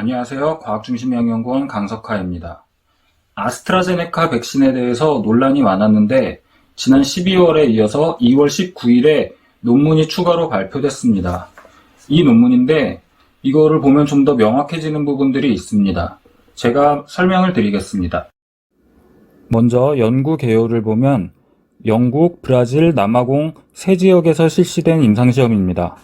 안녕하세요. 과학중심영연구원 강석하입니다. 아스트라제네카 백신에 대해서 논란이 많았는데 지난 12월에 이어서 2월 19일에 논문이 추가로 발표됐습니다. 이 논문인데 이거를 보면 좀 더 명확해지는 부분들이 있습니다. 제가 설명을 드리겠습니다. 먼저 연구 개요를 보면 영국, 브라질, 남아공 세 지역에서 실시된 임상시험입니다.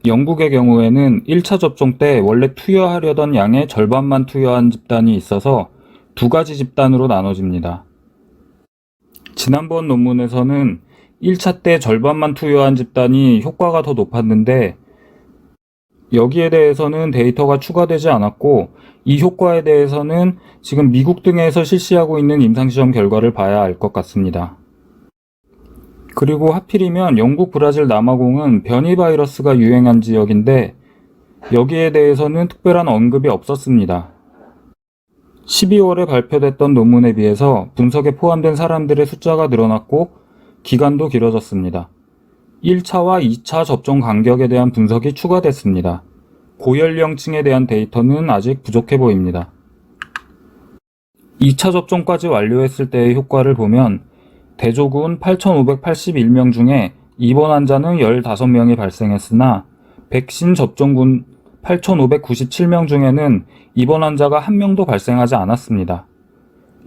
영국의 경우에는 1차 접종 때 원래 투여하려던 양의 절반만 투여한 집단이 있어서 두 가지 집단으로 나눠집니다. 지난번 논문에서는 1차 때 절반만 투여한 집단이 효과가 더 높았는데 여기에 대해서는 데이터가 추가되지 않았고 이 효과에 대해서는 지금 미국 등에서 실시하고 있는 임상시험 결과를 봐야 알 것 같습니다. 그리고 하필이면 영국, 브라질, 남아공은 변이 바이러스가 유행한 지역인데 여기에 대해서는 특별한 언급이 없었습니다. 12월에 발표됐던 논문에 비해서 분석에 포함된 사람들의 숫자가 늘어났고 기간도 길어졌습니다. 1차와 2차 접종 간격에 대한 분석이 추가됐습니다. 고연령층에 대한 데이터는 아직 부족해 보입니다. 2차 접종까지 완료했을 때의 효과를 보면 대조군 8,581명 중에 입원 환자는 15명이 발생했으나 백신 접종군 8,597명 중에는 입원 환자가 1명도 발생하지 않았습니다.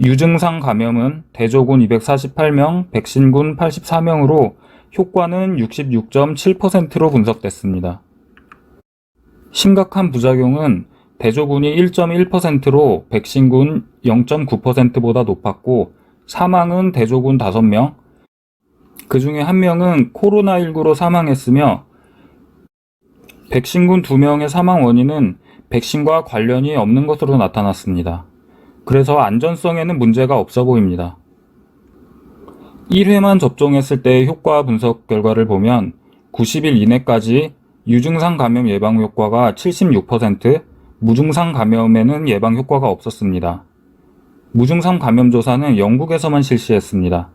유증상 감염은 대조군 248명, 백신군 84명으로 효과는 66.7%로 분석됐습니다. 심각한 부작용은 대조군이 1.1%로 백신군 0.9%보다 높았고 사망은 대조군 5명, 그 중에 1명은 코로나19로 사망했으며 백신군 2명의 사망 원인은 백신과 관련이 없는 것으로 나타났습니다. 그래서 안전성에는 문제가 없어 보입니다. 1회만 접종했을 때의 효과 분석 결과를 보면 90일 이내까지 유증상 감염 예방 효과가 76%, 무증상 감염에는 예방 효과가 없었습니다. 무증상 감염 조사는 영국에서만 실시했습니다.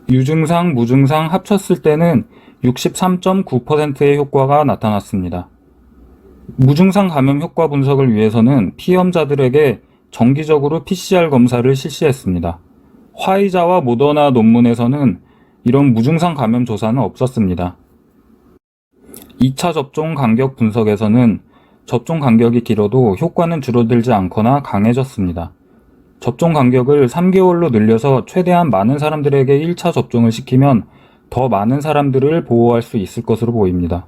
유증상, 무증상 합쳤을 때는 63.9%의 효과가 나타났습니다. 무증상 감염 효과 분석을 위해서는 피험자들에게 정기적으로 PCR 검사를 실시했습니다. 화이자와 모더나 논문에서는 이런 무증상 감염 조사는 없었습니다. 2차 접종 간격 분석에서는 접종 간격이 길어도 효과는 줄어들지 않거나 강해졌습니다. 접종 간격을 3개월로 늘려서 최대한 많은 사람들에게 1차 접종을 시키면 더 많은 사람들을 보호할 수 있을 것으로 보입니다.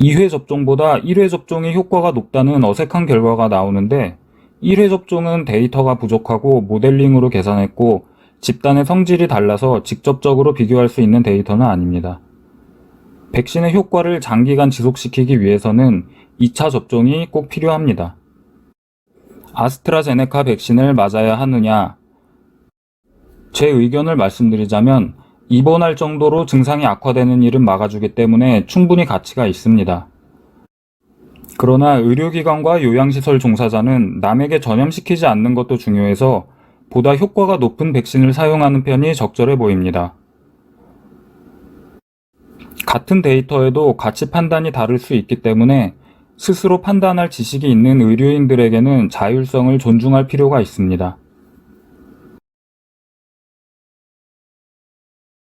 2회 접종보다 1회 접종이 효과가 높다는 어색한 결과가 나오는데 1회 접종은 데이터가 부족하고 모델링으로 계산했고 집단의 성질이 달라서 직접적으로 비교할 수 있는 데이터는 아닙니다. 백신의 효과를 장기간 지속시키기 위해서는 2차 접종이 꼭 필요합니다. 아스트라제네카 백신을 맞아야 하느냐? 제 의견을 말씀드리자면 입원할 정도로 증상이 악화되는 일은 막아주기 때문에 충분히 가치가 있습니다. 그러나 의료기관과 요양시설 종사자는 남에게 전염시키지 않는 것도 중요해서 보다 효과가 높은 백신을 사용하는 편이 적절해 보입니다. 같은 데이터에도 가치 판단이 다를 수 있기 때문에 스스로 판단할 지식이 있는 의료인들에게는 자율성을 존중할 필요가 있습니다.